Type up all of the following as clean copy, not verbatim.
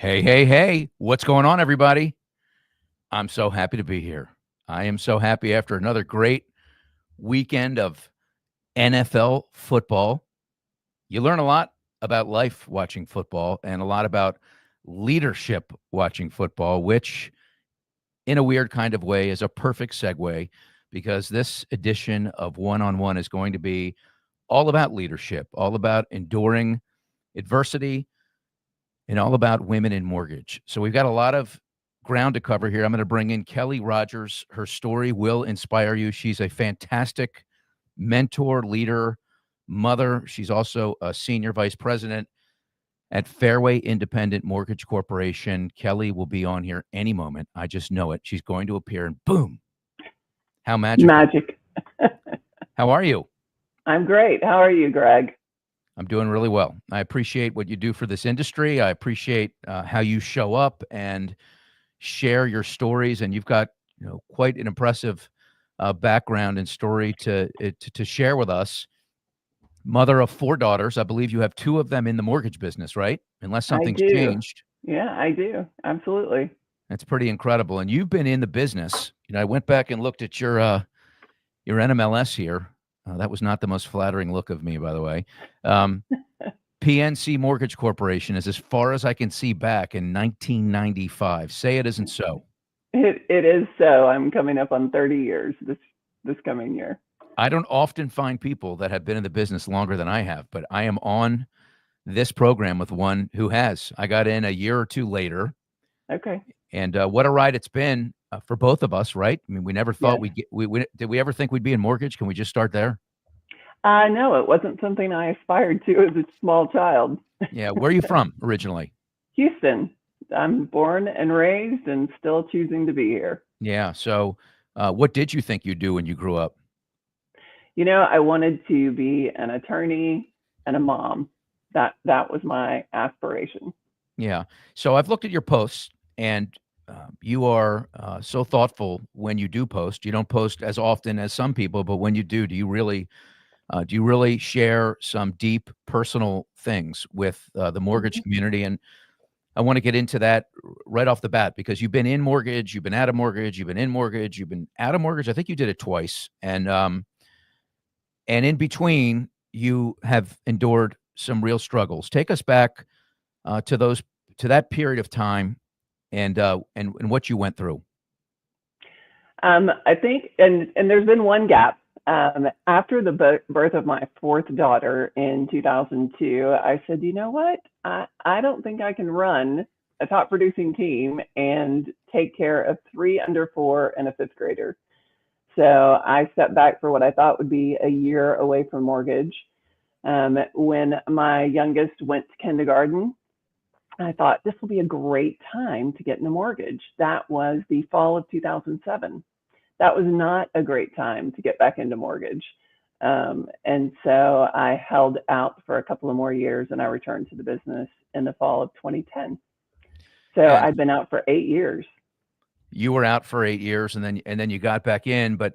Hey, hey, hey, what's going on, everybody? I'm so happy to be here. I am so happy after another great weekend of NFL football. You learn a lot about life watching football and a lot about leadership watching football, which, in a weird kind of way, is a perfect segue because this edition of One on One is going to be all about leadership, all about enduring adversity, and all about women in mortgage. So we've got a lot of ground to cover here. I'm going to bring in Kelly Rogers. Her story will inspire you. She's a fantastic mentor, leader, mother. She's also a senior vice president at Fairway Independent Mortgage Corporation. Kelly will be on here any moment. I just know it. She's going to appear and boom. How magical. Magic. How are you? I'm great. How are you, Greg? I'm doing really well. I appreciate what you do for this industry. I appreciate how you show up and share your stories, and you've got quite an impressive background and story to share with us. Mother of 4 daughters, I believe you have 2 of them in the mortgage business, right? Unless I something's do. changed. Yeah, I do. Absolutely. That's pretty incredible. And you've been in the business. I went back and looked at your NMLS here. That was not the most flattering look of me, by the way. PNC Mortgage Corporation is as far as I can see back in 1995. Say it isn't so. It is so. I'm coming up on 30 years this coming year. I don't often find people that have been in the business longer than I have, but I am on this program with one who has. I got in a year or 2 later, Okay. and what a ride it's been for both of us, right? I mean, we never thought Yes. we'd get. Did we ever think we'd be in mortgage? Can we just start there? No, it wasn't something I aspired to as a small child. Yeah, where are you from originally? Houston. I'm born and raised and still choosing to be here. Yeah. So, what did you think you'd do when you grew up? I wanted to be an attorney and a mom. That was my aspiration. Yeah. So I've looked at your posts, and you are so thoughtful when you do post. You don't post as often as some people, but when you do do you really share some deep personal things with the mortgage Mhm. community? And I want to get into that right off the bat because you've been in mortgage, you've been out of mortgage, you've been in mortgage, you've been out of mortgage. I think you did it twice, and in between, you have endured some real struggles. Take us back to those to that period of time and what you went through. I think, and there's been one gap. After the birth of my fourth daughter in 2002, I said, you know what? I don't think I can run a top producing team and take care of 3 under 4 and a fifth grader. So I stepped back for what I thought would be a year away from mortgage. When my youngest went to kindergarten, I thought this will be a great time to get in a mortgage. That was the fall of 2007. That was not a great time to get back into mortgage. And so I held out for a couple of more years and I returned to the business in the fall of 2010. So Yeah, I've been out for 8 years. you were out for 8 years, and then you got back in. But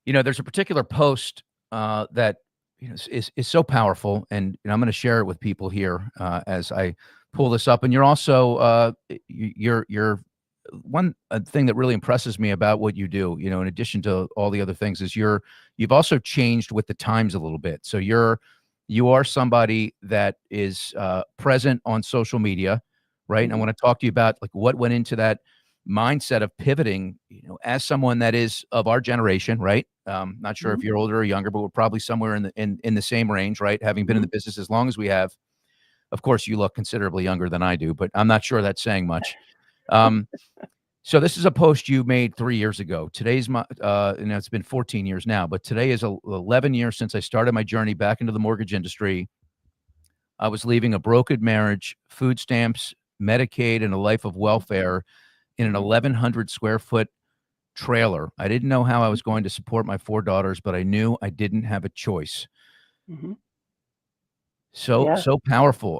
there's a particular post that is so powerful, and I'm going to share it with people here as I pull this up. And you're also you're one thing that really impresses me about what you do. In addition to all the other things, is you've also changed with the times a little bit. So you are somebody that is present on social media, right? And I Mhm. want to talk to you about like what went into that mindset of pivoting, as someone that is of our generation, right? Not sure if Mhm. you're older or younger, but we're probably somewhere in the same range, right? Having been in Mhm. the business as long as we have. Of course, you look considerably younger than I do, but I'm not sure that's saying much. Um, so this is a post you made 3 years ago. Today's my, it's been 14 years now, but today is 11 years since I started my journey back into the mortgage industry. I was leaving a brokered marriage, food stamps, Medicaid, and a life of welfare in an Mhm. 1,100 square foot trailer. I didn't know how I was going to support my 4 daughters, but I knew I didn't have a choice. Mhm. So Yeah. so powerful.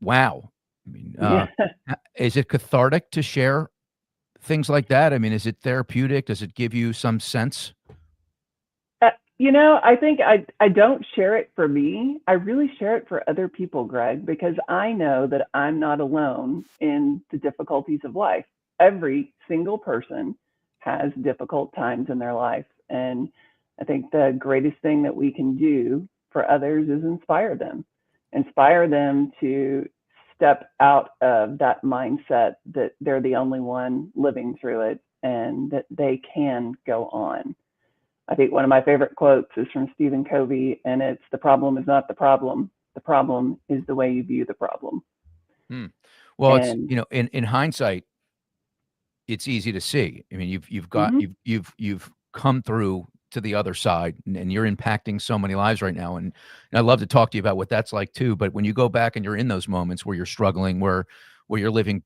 Wow. I mean, Yeah. is it cathartic to share things like that? I mean, is it therapeutic? Does it give you some sense? I think I don't share it for me. I really share it for other people, Greg, because I know that I'm not alone in the difficulties of life. Every single person has difficult times in their life. And I think the greatest thing that we can do for others is inspire them to step out of that mindset that they're the only one living through it and that they can go on. I think one of my favorite quotes is from Stephen Covey, and it's the problem is not the problem. The problem is the way you view the problem. Hmm. Well, it's, And in hindsight, it's easy to see. I mean, you've got mm-hmm, you've come through to the other side, and you're impacting so many lives right now. And I'd love to talk to you about what that's like too. But when you go back and you're in those moments where you're struggling, where you're living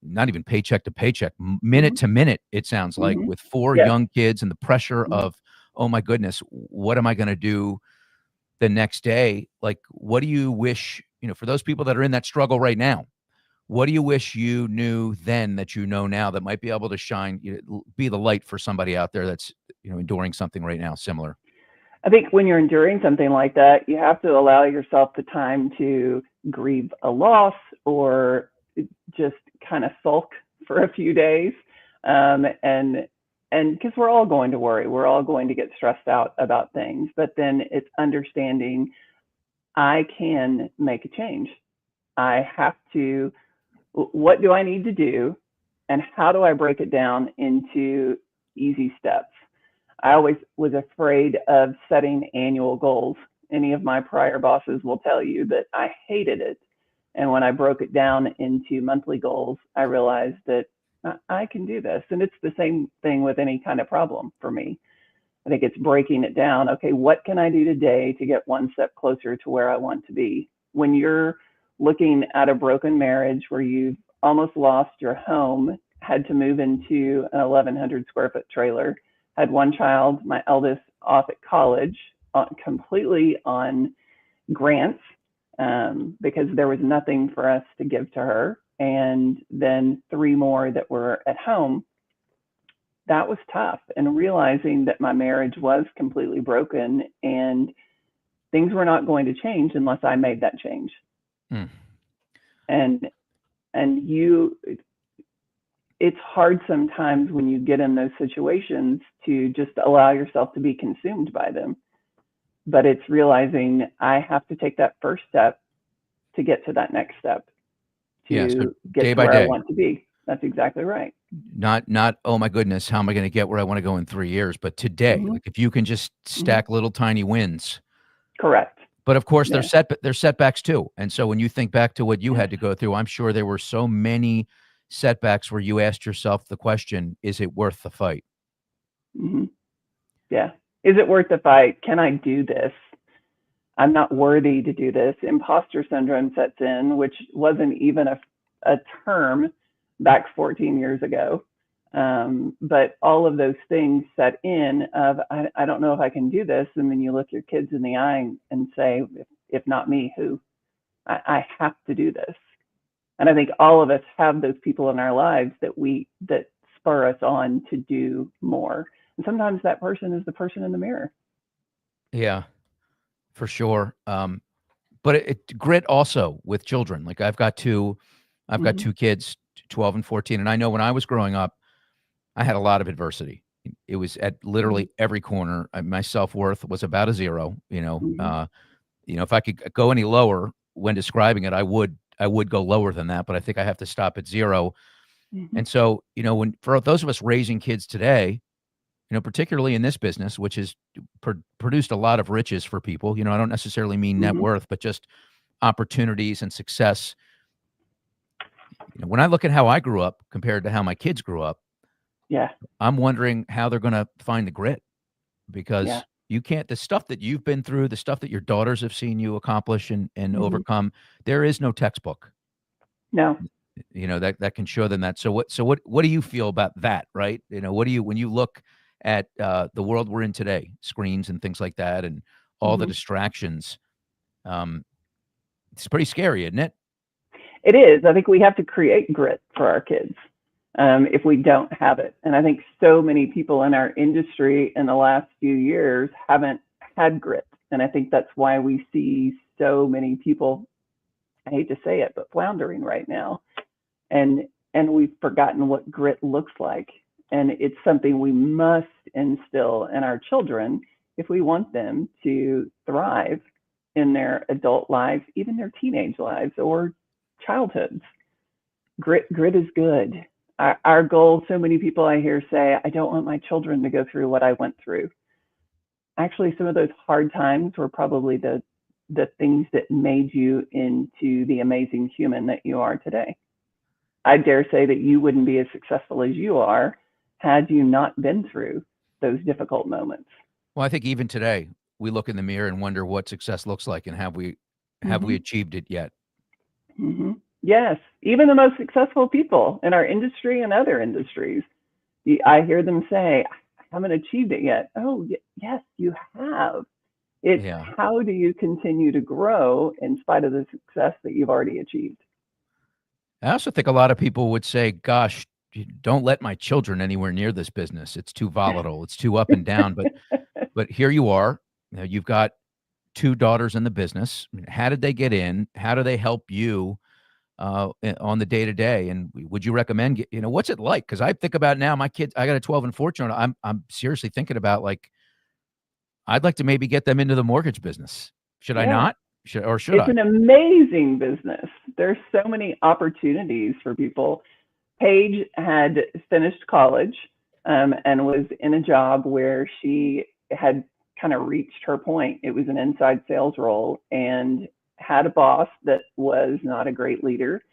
not even paycheck to paycheck, mm-hmm, minute to minute, it sounds like, mm-hmm, with four yes, young kids and the pressure mm-hmm. of, oh my goodness, what am I going to do the next day? Like, what do you wish, for those people that are in that struggle right now? What do you wish you knew then that you know now that might be able to shine, be the light for somebody out there that's, enduring something right now similar? I think when you're enduring something like that, you have to allow yourself the time to grieve a loss or just kind of sulk for a few days. And because we're all going to worry, we're all going to get stressed out about things, but then it's understanding I can make a change. I have to, what do I need to do? And how do I break it down into easy steps? I always was afraid of setting annual goals. Any of my prior bosses will tell you that I hated it. And when I broke it down into monthly goals, I realized that I can do this. And it's the same thing with any kind of problem for me. I think it's breaking it down. Okay, what can I do today to get one step closer to where I want to be? When you're looking at a broken marriage where you've almost lost your home, had to move into an 1,100 square foot trailer, had one child, my eldest, off at college, completely on grants because there was nothing for us to give to her, and then three more that were at home. That was tough, and realizing that my marriage was completely broken and things were not going to change unless I made that change. Hmm. And and you it's hard sometimes when you get in those situations to just allow yourself to be consumed by them. But it's realizing I have to take that first step to get to that next step Yeah. So to get day to by where I day, want to be. That's exactly right. not, oh my goodness, how am I going to get where I want to go in 3 years? But today, Mm-hmm. like, if you can just Mm-hmm. stack little tiny wins. Correct. But of course, Yeah. there's setbacks too. And so when you think back to what you had to go through, I'm sure there were so many setbacks where you asked yourself the question, is it worth the fight? Mm-hmm. Yeah. Is it worth the fight? Can I do this? I'm not worthy to do this. Imposter syndrome sets in, which wasn't even a term back 14 years ago. But all of those things set in of, I don't know if I can do this. And then you look your kids in the eye and say, if not me, who? I have to do this. And I think all of us have those people in our lives that spur us on to do more. And sometimes that person is the person in the mirror. Yeah, for sure. But grit also with children. Like, I've got Mm-hmm. two kids, 12 and 14. And I know when I was growing up, I had a lot of adversity. It was at Mm-hmm. literally every corner. My self-worth was about a zero, Mm-hmm. if I could go any lower when describing it, I would go lower than that, but I think I have to stop at zero. Mm-hmm. And so, when for those of us raising kids today, particularly in this business, which has produced a lot of riches for people, I don't necessarily mean net Mm-hmm. worth, but just opportunities and success. When I look at how I grew up compared to how my kids grew up, Yeah. I'm wondering how they're going to find the grit, Yeah. because you can't, the stuff that you've been through, the stuff that your daughters have seen you accomplish and Mm-hmm. overcome, there is no textbook, No. that can show them that. So what do you feel about that, right? What do you, when you look at the world we're in today, screens and things like that, and all the Mm-hmm. distractions, um, it's pretty scary, isn't it? It is. I think we have to create grit for our kids. if we don't have it. And I think so many people in our industry in the last few years haven't had grit. And I think that's why we see so many people, I hate to say it, but floundering right now. And we've forgotten what grit looks like. And it's something we must instill in our children if we want them to thrive in their adult lives, even their teenage lives or childhoods. Grit is good. Our goal, so many people I hear say, I don't want my children to go through what I went through. Actually, some of those hard times were probably the things that made you into the amazing human that you are today. I dare say that you wouldn't be as successful as you are had you not been through those difficult moments. Well, I think even today we look in the mirror and wonder what success looks like, and have we Mm-hmm. achieved it yet? Mm-hmm. Yes, even the most successful people in our industry and other industries, I hear them say, I haven't achieved it yet. Oh, yes, you have. It's Yeah. how do you continue to grow in spite of the success that you've already achieved? I also think a lot of people would say, "Gosh, don't let my children anywhere near this business. It's too volatile. It's too up and down." But here you are. You've got two daughters in the business. I mean, how did they get in? How do they help you on the day to day? And would you recommend? What's it like? Because I think about now, my kids. I got a 12 and 14. I'm seriously thinking about, like, I'd like to maybe get them into the mortgage business. Should I Yeah, not? Should it's I? an amazing business. There's so many opportunities for people. Paige had finished college and was in a job where she had kind of reached her point. It was an inside sales role and had a boss that was not a great leader.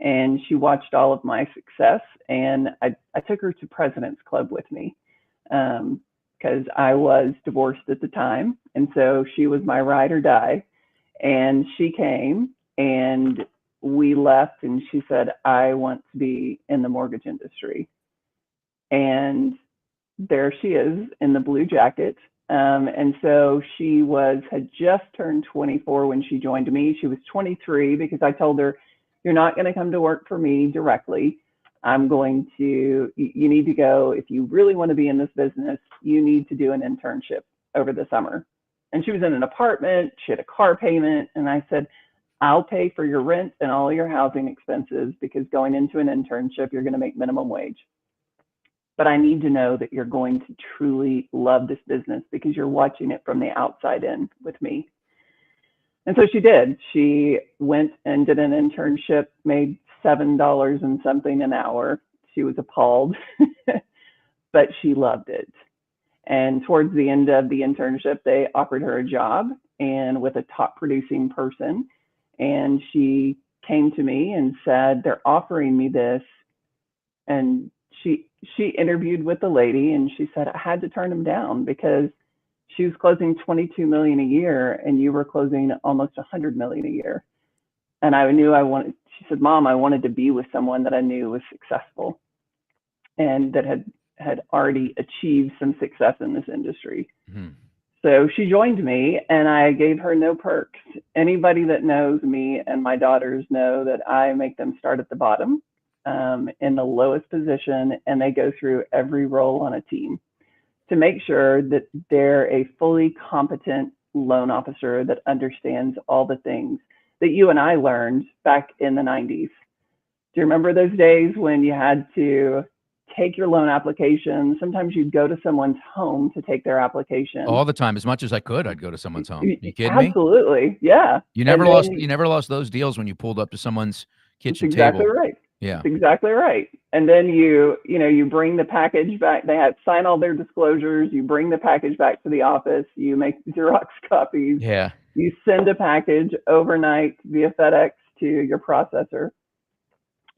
And she watched all of my success. And I took her to President's Club with me because I was divorced at the time. And so she was my ride or die. And she came and we left and she said, I want to be in the mortgage industry. And there she is in the blue jacket. And so she had just turned 24 when she joined me. She was 23 because I told her, you're not going to come to work for me directly. You need to go, if you really want to be in this business, you need to do an internship over the summer. And she was in an apartment, she had a car payment. And I said, I'll pay for your rent and all your housing expenses because going into an internship, you're going to make minimum wage. But I need to know that you're going to truly love this business because you're watching it from the outside in with me. And so she did. She went and did an internship, made $7 and something an hour. She was appalled, but she loved it. And towards the end of the internship, they offered her a job and with a top producing person. And she came to me and said, they're offering me this. And she interviewed with the lady and she said, I had to turn him down because she was closing 22 million a year and you were closing almost 100 million a year. And I knew she said, Mom, I wanted to be with someone that I knew was successful and that had already achieved some success in this industry. Hmm. So she joined me and I gave her no perks. Anybody that knows me and my daughters know that I make them start at the bottom in the lowest position and they go through every role on a team to make sure that they're a fully competent loan officer that understands all the things that you and I learned back in the 90s. Do you remember those days when you had to take your loan application? Sometimes you'd go to someone's home to take their application. All the time, as much as I could, I'd go to someone's home. You kidding me? Absolutely. Yeah. You never And lost then you never lost those deals when you pulled up to someone's that's kitchen exactly table. right. Yeah. That's exactly right. And then you bring the package back. They have sign all their disclosures. You bring the package back to the office. You make Xerox copies. Yeah. You send a package overnight via FedEx to your processor.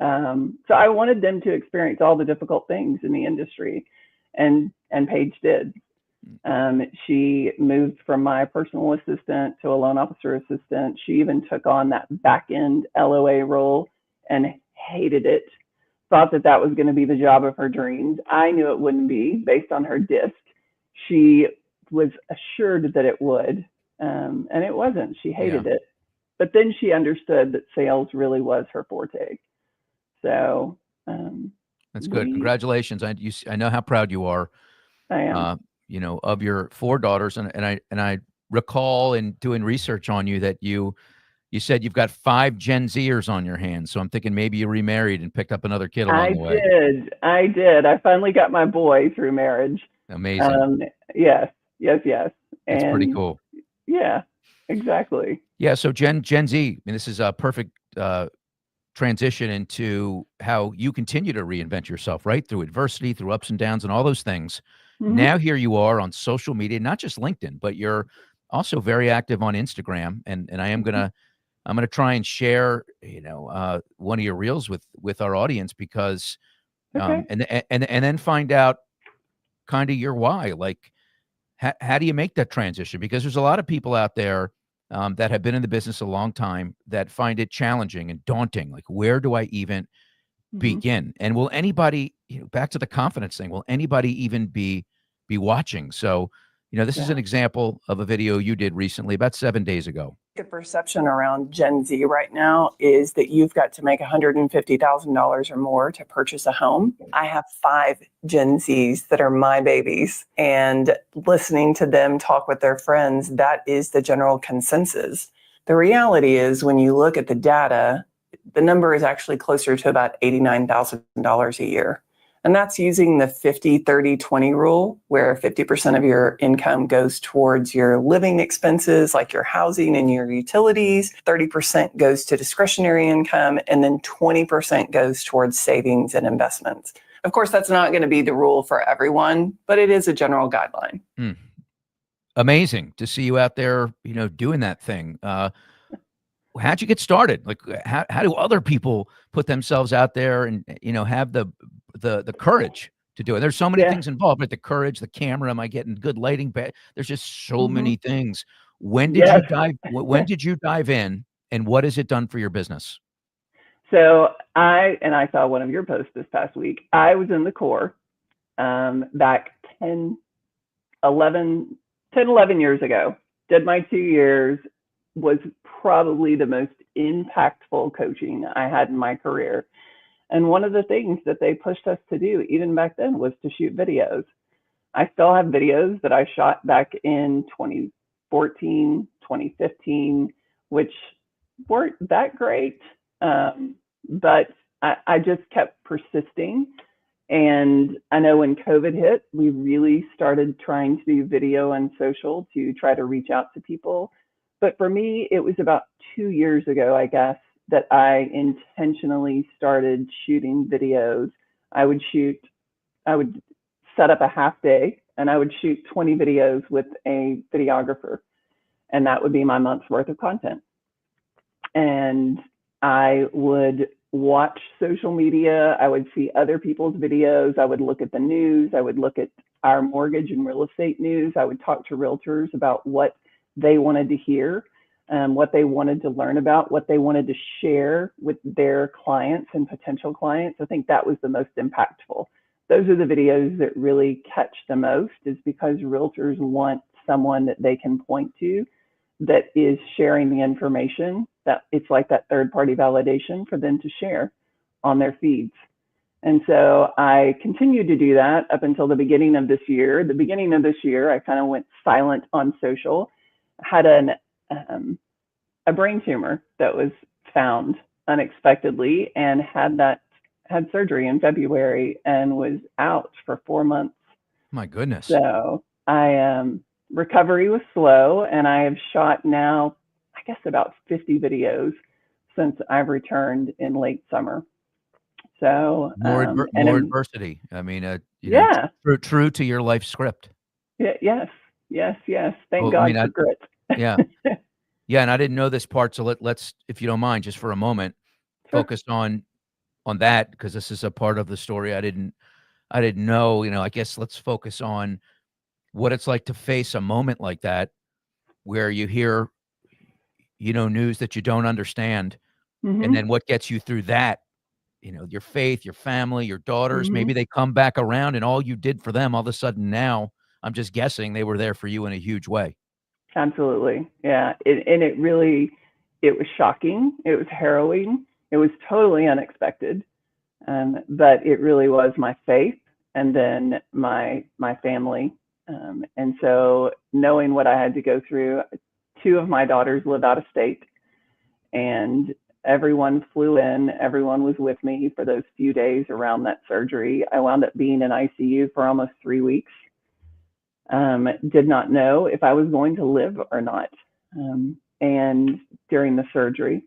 So I wanted them to experience all the difficult things in the industry, and Paige did. She moved from my personal assistant to a loan officer assistant. She even took on that back end LOA role and hated it. Thought that that was going to be the job of her dreams. I knew it wouldn't be based on her disc. She was assured that it would, and it wasn't. She Yeah. hated it. But then she understood that sales really was her forte. So, um, That's good. We, Congratulations. I know how proud you are, I am. uh, of your four daughters. And I recall in doing research on you that you said you've got five Gen Zers on your hands. So I'm thinking maybe you remarried and picked up another kid along I the way. did. I did. I finally got my boy through marriage. Amazing. Um, yes, yes, yes. That's pretty And cool. yeah, exactly. Yeah. So Gen Z, I mean, this is a perfect transition into how you continue to reinvent yourself, right? Through adversity, through ups and downs, and all those things. Hmm. Now, here you are on social media, not just LinkedIn, but you're also very active on Instagram. And I'm gonna try and share, one of your reels with our audience because, Okay. and then find out kind of your why. Like, how do you make that transition? Because there's a lot of people out there that have been in the business a long time that find it challenging and daunting. Like, where do I even Hmm. begin? And will anybody, back to the confidence thing, will anybody even be watching? So, this is Yeah. an example of a video you did recently, about 7 days ago. The perception around Gen Z right now is that you've got to make $150,000 or more to purchase a home. I have five Gen Zs that are my babies, and listening to them talk with their friends, that is the general consensus. The reality is, when you look at the data, the number is actually closer to about $89,000 a year. And that's using the 50, 30, 20 rule, where 50% of your income goes towards your living expenses, like your housing and your utilities, 30% goes to discretionary income, and then 20% goes towards savings and investments. Of course, that's not going to be the rule for everyone, but it is a general guideline. Hmm. Amazing to see you out there, doing that thing. How'd you get started? Like, how do other people put themselves out there and have the courage to do it? There's so many Yeah. things involved, right? The courage, the camera, am I getting good lighting? There's just so Hmm. many things. When did you Yes. dive? When did you dive in, and what has it done for your business? So I saw one of your posts this past week. I was in the Corps back 10, 11, 10, 11 years ago. Did my 2 years, was probably the most impactful coaching I had in my career. And one of the things that they pushed us to do, even back then, was to shoot videos. I still have videos that I shot back in 2014, 2015, which weren't that great. But I just kept persisting. And I know when COVID hit, we really started trying to do video and social to try to reach out to people. But for me, it was about 2 years ago, I guess, that I intentionally started shooting videos. I would shoot, I would set up a half day and I would shoot 20 videos with a videographer. And that would be my month's worth of content. And I would watch social media. I would see other people's videos. I would look at the news. I would look at our mortgage and real estate news. I would talk to realtors about what they wanted to hear, what they wanted to learn about, what they wanted to share with their clients and potential clients. I think that was the most impactful. Those are the videos that really catch the most, is because realtors want someone that they can point to that is sharing the information, that it's like that third party validation for them to share on their feeds. And so I continued to do that up until the beginning of this year. The beginning of this year, I kind of went silent on social, had a brain tumor that was found unexpectedly, and had surgery in February and was out for 4 months. My goodness. So recovery was slow, and I have shot now, I guess, about 50 videos since I've returned in late summer. So More adversity. I mean, yeah, true to your life script. yes, yes, yes. Thank Well, I God mean, for grit. yeah, yeah, and I didn't know this part, so let's, if you don't mind, just for a moment, Sure. focus on that, because this is a part of the story I didn't know. I guess let's focus on what it's like to face a moment like that, where you hear, news that you don't understand, and Mhm. then what gets you through that. Your faith, your family, your daughters, maybe Mhm. they come back around, and all you did for them, all of a sudden now, I'm just guessing they were there for you in a huge way. Absolutely. Yeah. And it really, it was shocking. It was harrowing. It was totally unexpected. But it really was my faith and then my family. And so knowing what I had to go through, two of my daughters live out of state, and everyone flew in. Everyone was with me for those few days around that surgery. I wound up being in ICU for almost 3 weeks. Did not know if I was going to live or not. And during the surgery,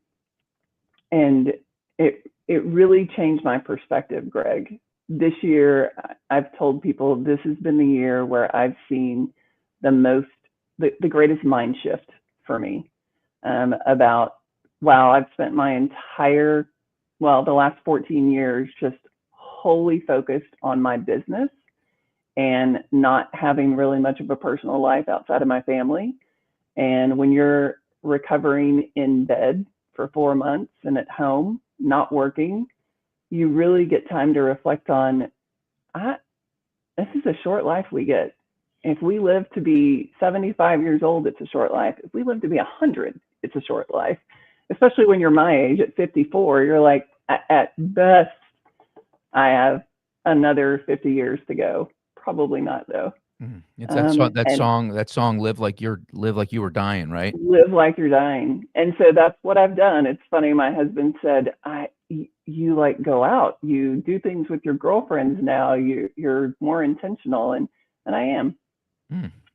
and it really changed my perspective, Greg. This year, I've told people this has been the year where I've seen the greatest mind shift for me, about, wow, I've spent my the last 14 years just wholly focused on my business and not having really much of a personal life outside of my family. And when you're recovering in bed for 4 months and at home, not working, you really get time to reflect on, this is a short life we get. If we live to be 75 years old, it's a short life. If we live to be 100, it's a short life. Especially when you're my age at 54, you're like, at best, I have another 50 years to go. Probably not, though. It's that song, live like you were dying, right? Live like you're dying. And so that's what I've done. It's funny, my husband said, you like go out, you do things with your girlfriends now, you're more intentional, and I am.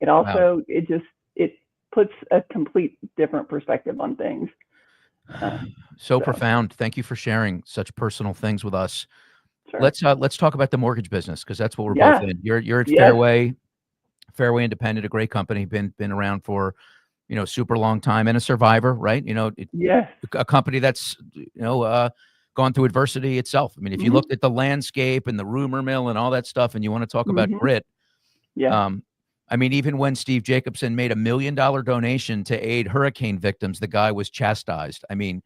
It also, wow. It puts a complete different perspective on things. So profound. Thank you for sharing such personal things with us. Sure. Let's talk about the mortgage business, because that's what we're both in. You're at Fairway Independent, a great company, been around for, super long time, and a survivor, right? A company that's, gone through adversity itself. I mean, if you looked at the landscape and the rumor mill and all that stuff, and you want to talk about grit, I mean, even when Steve Jacobson made $1 million donation to aid hurricane victims, the guy was chastised. I mean,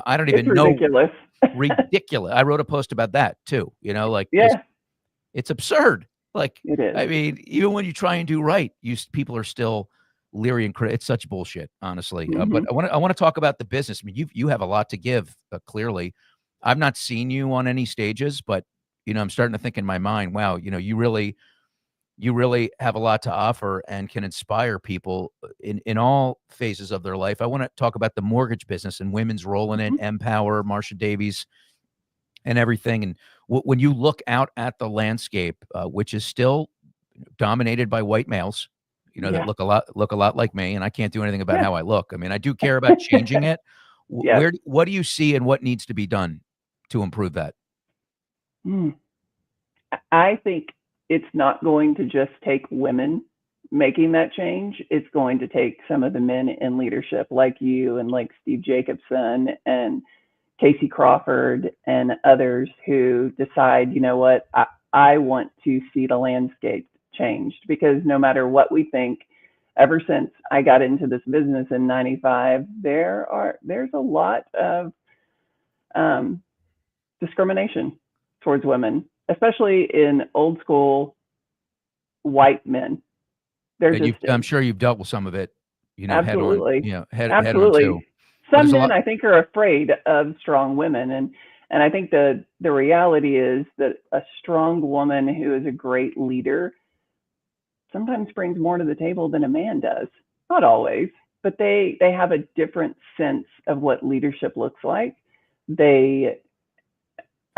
I don't even know. Ridiculous. Ridiculous. I wrote a post about that too. It's absurd. Like, it is. I mean, even when you try and do right, people are still leery and it's such bullshit, honestly. But I want to talk about the business. I mean, you have a lot to give. Clearly, I've not seen you on any stages, but I'm starting to think in my mind, wow, you really have a lot to offer and can inspire people in all phases of their life. I want to talk about the mortgage business and women's role in it, Empower, Marsha Davies, and everything. And when you look out at the landscape, which is still dominated by white males, that look a lot like me, and I can't do anything about how I look. I mean, I do care about changing it. What do you see, and what needs to be done to improve that? I think it's not going to just take women making that change. It's going to take some of the men in leadership like you and like Steve Jacobson and Casey Crawford and others who decide, you know what, I want to see the landscape changed. Because no matter what we think, ever since I got into this business in '95, there's a lot of discrimination towards women, especially in old school white men. I'm sure you've dealt with some of it, absolutely. head on. Absolutely. Too. Some men, I think, are afraid of strong women, and I think the reality is that a strong woman who is a great leader sometimes brings more to the table than a man does. Not always, but they have a different sense of what leadership looks like.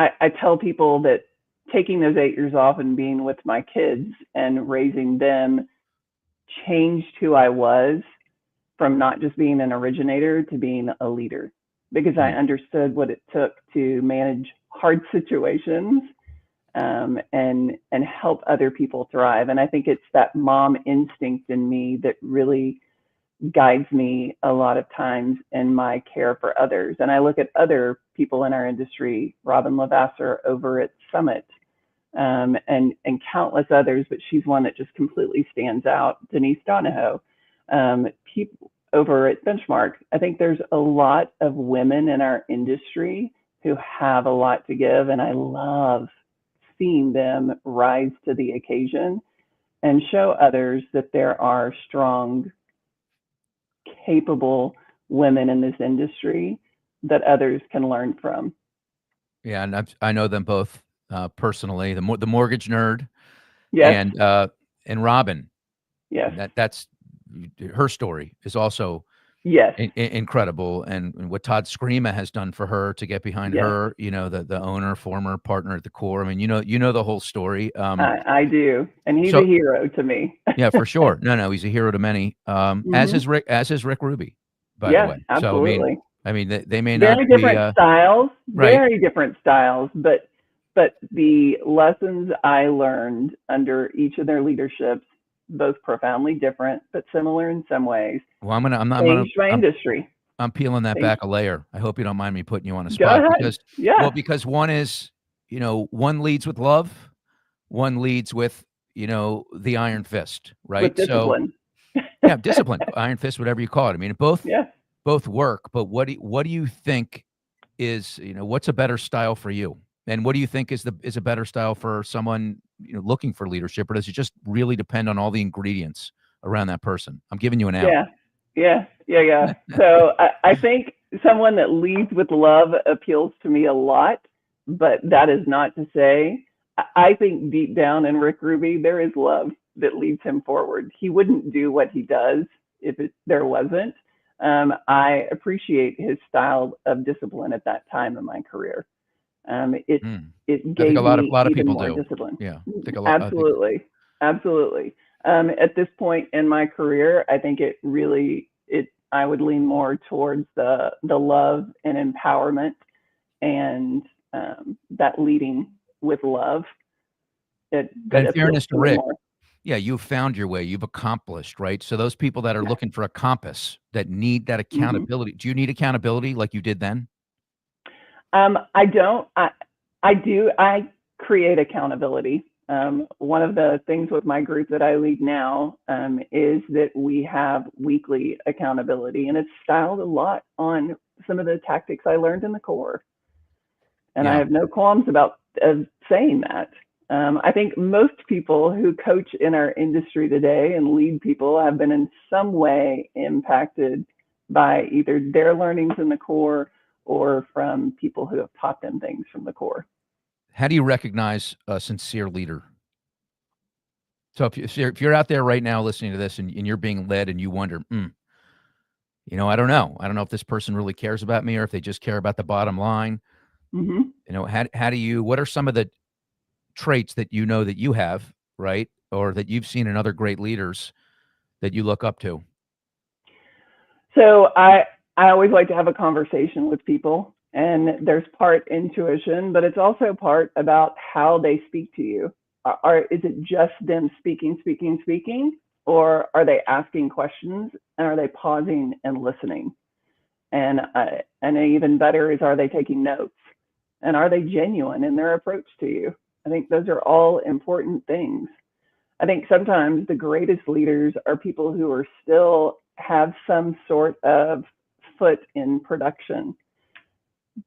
I tell people that taking those 8 years off and being with my kids and raising them changed who I was, from not just being an originator to being a leader, because I understood what it took to manage hard situations and help other people thrive. And I think it's that mom instinct in me that really guides me a lot of times in my care for others. And I look at other people in our industry, Robin Lavasser over at Summit, and countless others, but she's one that just completely stands out. Denise Donahoe, people over at Benchmark. I think there's a lot of women in our industry who have a lot to give, and I love seeing them rise to the occasion and show others that there are strong, capable women in this industry that others can learn from. Yeah, and I know them both personally. The mortgage nerd Yes, and Robin. yes, That's her story is also yes, incredible, and what Todd Screama has done for her to get behind yes. her, the owner, former partner at the core. I mean, the whole story. I do, and he's a So hero to me. yeah, for sure. No, he's a hero to many. As Hmm. is Rick Ruby, by the Yes, way. So absolutely. they may not Very be different styles, right. very different styles, but the lessons I learned under each of their leaderships, both profoundly different but similar in some ways, Well, changed my industry. I'm peeling that Changed. back a layer. I hope you don't mind me putting you on a Go spot ahead. Yeah, because one is, one leads with love, one leads with, the iron fist, with right? So discipline. yeah, discipline, iron fist, whatever you call it. I mean, Yeah. both work, but what do you think is, what's a better style for you? And what do you think is a better style for someone, looking for leadership, or does it just really depend on all the ingredients around that person? I'm giving you an out. Yeah, yeah. So I think someone that leads with love appeals to me a lot, but that is not to say I think deep down in Rick Ruby there is love that leads him forward. He wouldn't do what he does if there wasn't. I appreciate his style of discipline at that time in my career. It Mm. it I think a gave lot of me even people more do. discipline. Yeah, I think Absolutely, absolutely. At this point in my career, I think it I would lean more towards the love and empowerment and that leading with love and that in appeals fairness to to me Rick, more. yeah, you've found your way, you've accomplished, right? So those people that are Yeah. looking for a compass, that need that Hmm. accountability, do you need accountability like you did then? I don't. I do. I create accountability. One of the things with my group that I lead now is that we have weekly accountability, and it's styled a lot on some of the tactics I learned in the core. And I Yeah. have no qualms about saying that. I think most people who coach in our industry today and lead people have been in some way impacted by either their learnings in the core or from people who have taught them things from the core. How do you recognize a sincere leader? So if you're out there right now listening to this and you're being led and you wonder, I don't know. I don't know if this person really cares about me or if they just care about the bottom line. Hmm. How do you, what are some of the traits that that you have, right? Or that you've seen in other great leaders that you look up to? So I always like to have a conversation with people, and there's part intuition, but it's also part about how they speak to you. Is it just them speaking, or are they asking questions and are they pausing and listening? And even better is, are they taking notes and are they genuine in their approach to you? I think those are all important things. I think sometimes the greatest leaders are people who are still have some sort of foot in production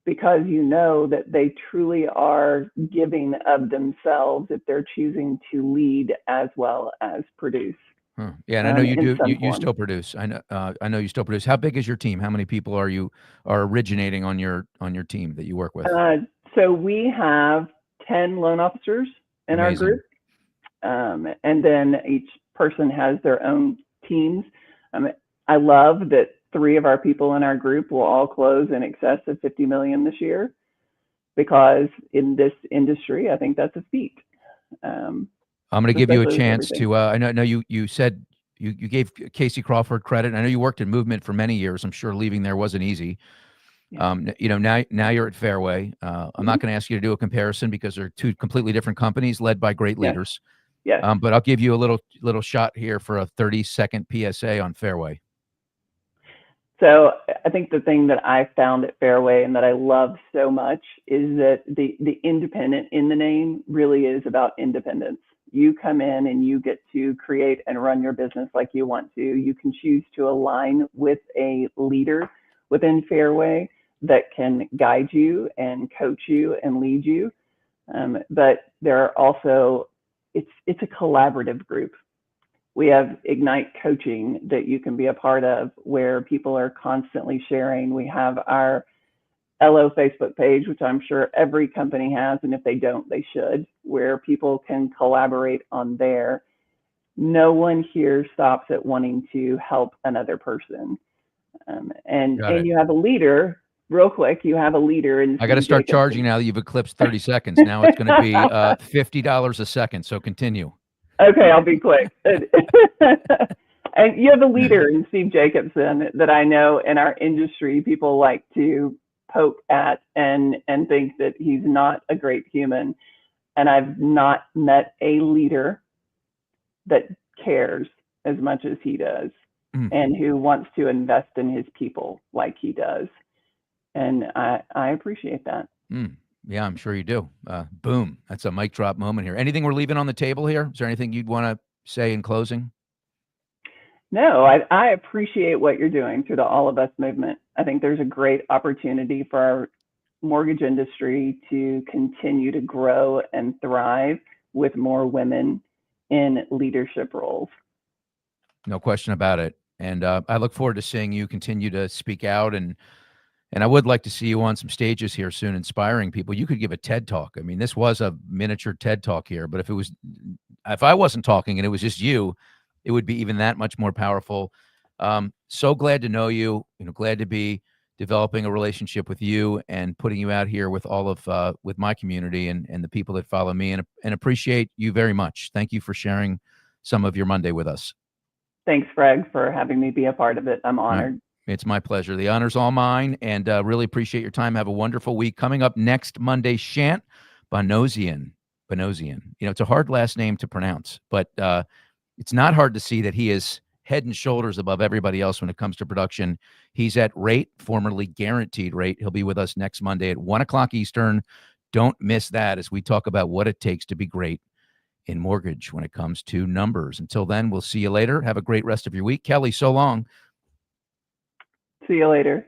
because you know that they truly are giving of themselves if they're choosing to lead as well as produce Huh. Yeah, and I know you in do. some You form. still produce. I know you still produce. How big is your team? How many people are originating on your team that you work with? Uh, so we have 10 loan officers in our group, Amazing. and then each person has their own teams. Um, I love that three of our people in our group will all close in excess of 50 million this year because in this industry, I think that's a feat, I'm going to give you a especially with chance everything. to. I know you said you gave Casey Crawford credit. I know you worked in movement for many years. I'm sure leaving there wasn't easy. Yeah. Now you're at Fairway. I'm Hmm. not going to ask you to do a comparison because they're two completely different companies led by great Yes. leaders. Yes. But I'll give you a little shot here for a 30-second PSA on Fairway. So I think the thing that I found at Fairway and that I love so much is that the independent in the name really is about independence. You come in and you get to create and run your business like you want to. You can choose to align with a leader within Fairway that can guide you and coach you and lead you. But there are also it's a collaborative group. We have Ignite coaching that you can be a part of where people are constantly sharing. We have our LO Facebook page, which I'm sure every company has, and if they don't, they should, where people can collaborate on there. No one here stops at wanting to help another person. And Got it. you have a leader, real quick, you have a leader in I got to Steve start Jacobson. charging now that you've eclipsed 30 seconds. Now it's going to be $50 a second. So continue. Okay, I'll be quick. And you have a leader in Steve Jacobson that I know in our industry people like to poke at and think that he's not a great human. And I've not met a leader that cares as much as he does and who wants to invest in his people like he does. And I appreciate that. Yeah, I'm sure you do. Boom. That's a mic drop moment here. Anything we're leaving on the table here? Is there anything you'd want to say in closing? No, I appreciate what you're doing through the All of Us movement. I think there's a great opportunity for our mortgage industry to continue to grow and thrive with more women in leadership roles. No question about it. And I look forward to seeing you continue to speak out, and I would like to see you on some stages here soon, inspiring people. You could give a TED Talk. I mean, this was a miniature TED Talk here, but if I wasn't talking and it was just you, it would be even that much more powerful. So glad to know you. Glad to be developing a relationship with you and putting you out here with all of with my community and the people that follow me, and appreciate you very much. Thank you for sharing some of your Monday with us. Thanks, Greg, for having me be a part of it. I'm honored. It's my pleasure. The honor's all mine, and really appreciate your time. Have a wonderful week. Coming up next Monday, Shant Bonosian. It's a hard last name to pronounce, but it's not hard to see that he is head and shoulders above everybody else when it comes to production. He's at Rate, formerly Guaranteed Rate. He'll be with us next Monday at 1 o'clock Eastern. Don't miss that as we talk about what it takes to be great in mortgage when it comes to numbers. Until then, we'll see you later. Have a great rest of your week. Kelly, so long. See you later.